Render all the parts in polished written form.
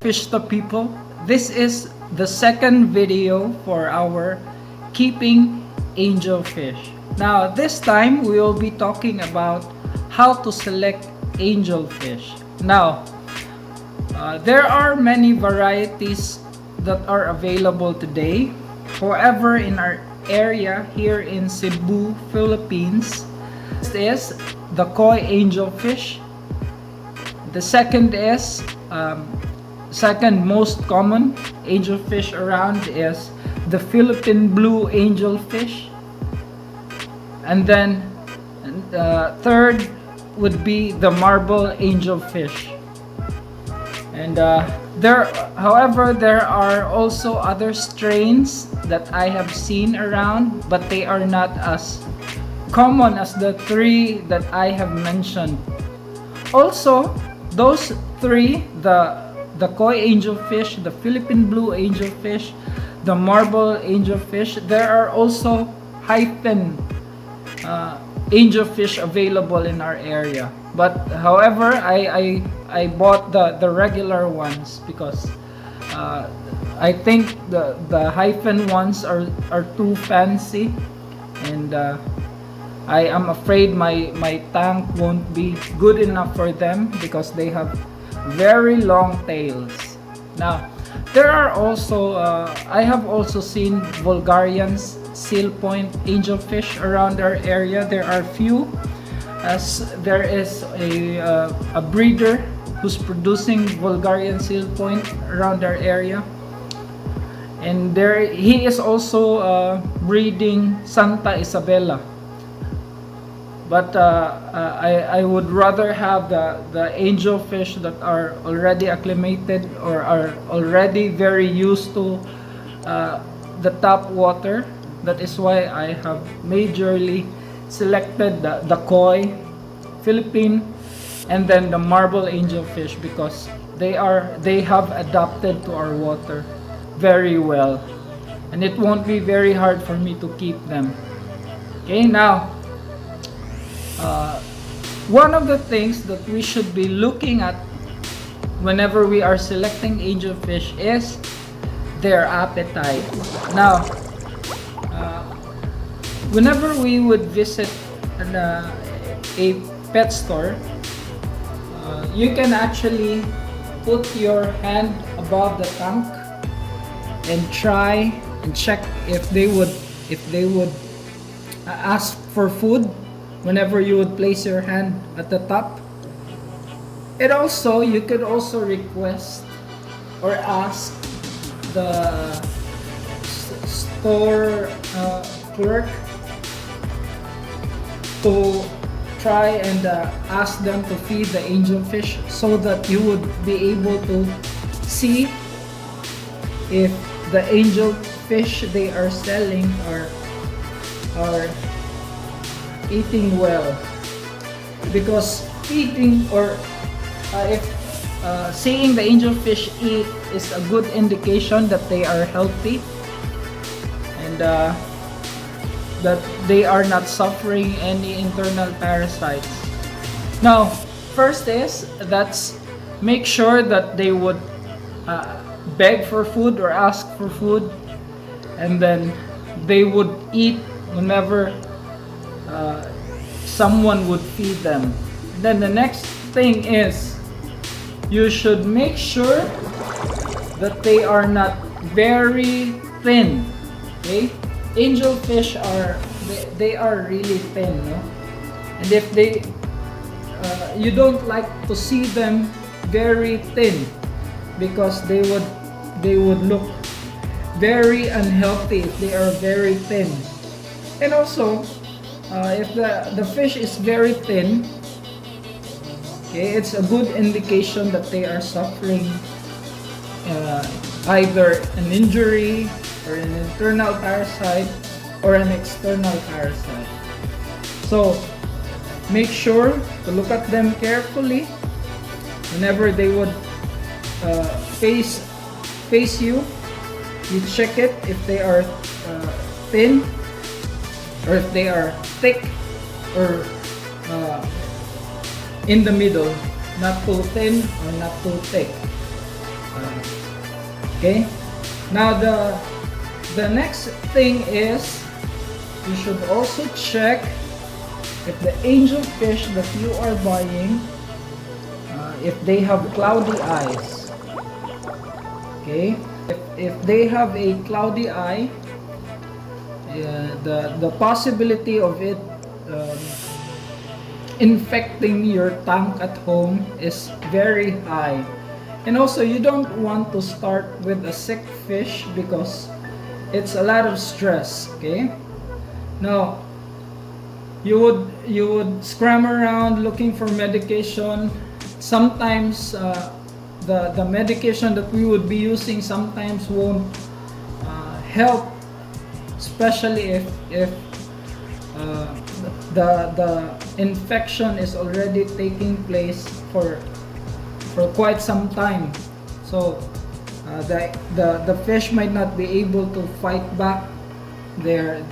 fish to people. This is the second video for our keeping angelfish. Now this time we will be talking about how to select angelfish. Now there are many varieties that are available today. However, in our area here in Cebu, Philippines, this is the koi angelfish. The second is second most common angelfish around is the Philippine blue angelfish, and then third would be the marble angelfish. And however, there are also other strains that I have seen around, but they are not as common as the three that I have mentioned. Also, those three, the koi angelfish, the Philippine blue angelfish, the marble angelfish, there are also hyphen angelfish available in our area. But however, I bought the regular ones because I think the hyphen ones are too fancy, and I am afraid my tank won't be good enough for them because they have very long tails. Now there are also I have also seen Bulgarians seal point angelfish around our area. There are few, as there is a breeder who's producing Bulgarian seal point around our area, and there he is also breeding Santa Isabella. But I would rather have the angelfish that are already acclimated or are already very used to the top water. That is why I have majorly selected the koi, Philippine, and then the marble angelfish, because they have adapted to our water very well, and it won't be very hard for me to keep them. Okay, now one of the things that we should be looking at whenever we are selecting angelfish is their appetite. Now whenever we would visit a pet store, you can actually put your hand above the tank and try and check if they would ask for food whenever you would place your hand at the top. And also you could also request or ask the store clerk to try and ask them to feed the angelfish, so that you would be able to see if the angelfish they are selling are eating well. Because feeding or if seeing the angelfish eat is a good indication that they are healthy, and that they are not suffering any internal parasites. Now, first is make sure that they would beg for food or ask for food, and then they would eat whenever someone would feed them. Then the next thing is you should make sure that they are not very thin. Okay? Angelfish they are really thin, no? And if you don't like to see them very thin, because they would look very unhealthy if they are very thin. And also if the fish is very thin, okay, it's a good indication that they are suffering either an injury or an internal parasite or an external parasite. So make sure to look at them carefully whenever they would face you. You check it if they are thin, or if they are thick, or in the middle, not too thin or not too thick. Okay, now the next thing is you should also check if the angelfish that you are buying, if they have cloudy eyes. Okay, if they have a cloudy eye, the possibility of it infecting your tank at home is very high. And also, you don't want to start with a sick fish because it's a lot of stress. Okay, now you would scram around looking for medication. Sometimes the medication that we would be using sometimes won't help, especially if the infection is already taking place for quite some time. So the fish might not be able to fight back. Their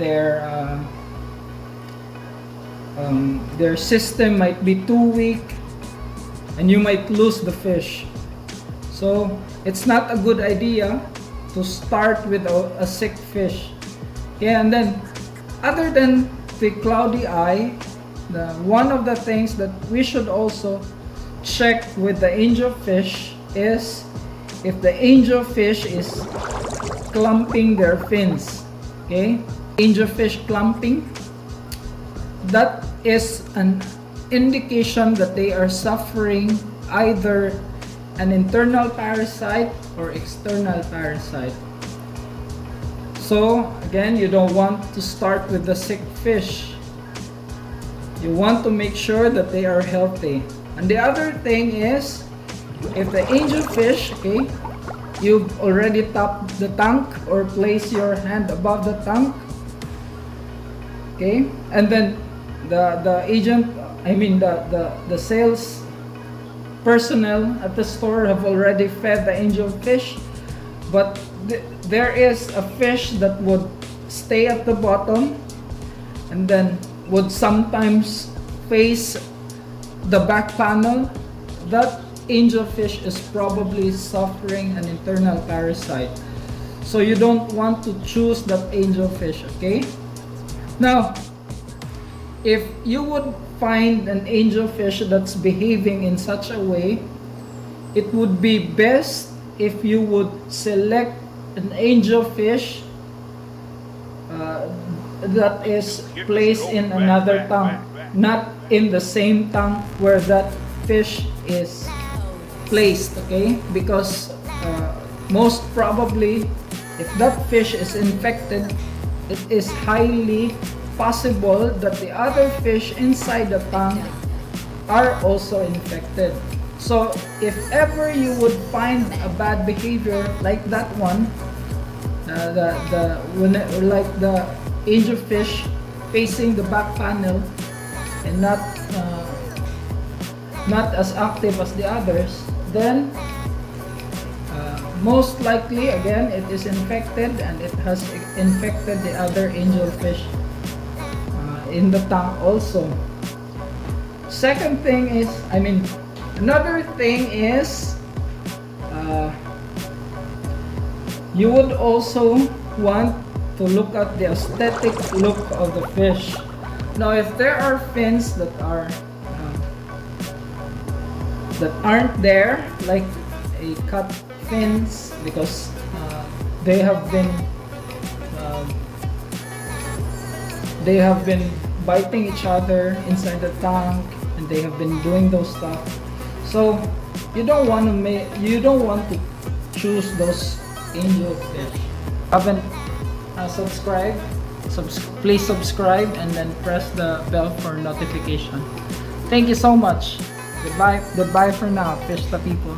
system might be too weak, and you might lose the fish. So it's not a good idea to start with a sick fish. Yeah, and then other than the cloudy eye, one of the things that we should also check with the angelfish is if the angelfish is clumping their fins. Okay, angelfish clumping, that is an indication that they are suffering either an internal parasite or external parasite. So again, you don't want to start with the sick fish. You want to make sure that they are healthy. And the other thing is, if the angelfish, okay, you've already tapped the tank or place your hand above the tank, okay, and then the agent, I mean the sales personnel at the store have already fed the angelfish, but there is a fish that would stay at the bottom and then would sometimes face the back panel. That angelfish is probably suffering an internal parasite. So you don't want to choose that angelfish, okay? Now, if you would find an angelfish that's behaving in such a way, it would be best if you would select an angelfish that is placed in another tank, not in the same tank where that fish is placed, okay? Because most probably, if that fish is infected, it is highly possible that the other fish inside the tank are also infected. So if ever you would find a bad behavior like that one, like the angelfish facing the back panel and not as active as the others, then most likely again it is infected and it has infected the other angelfish in the tank also. Second thing is, another thing is, you would also want to look at the aesthetic look of the fish. Now, if there are fins that aren't there, like a cut fins, because they have been biting each other inside the tank, and they have been doing those stuff. So you don't want to choose those angelfish. Haven't subscribed? Please subscribe and then press the bell for notification. Thank you so much. Goodbye for now, fish the people.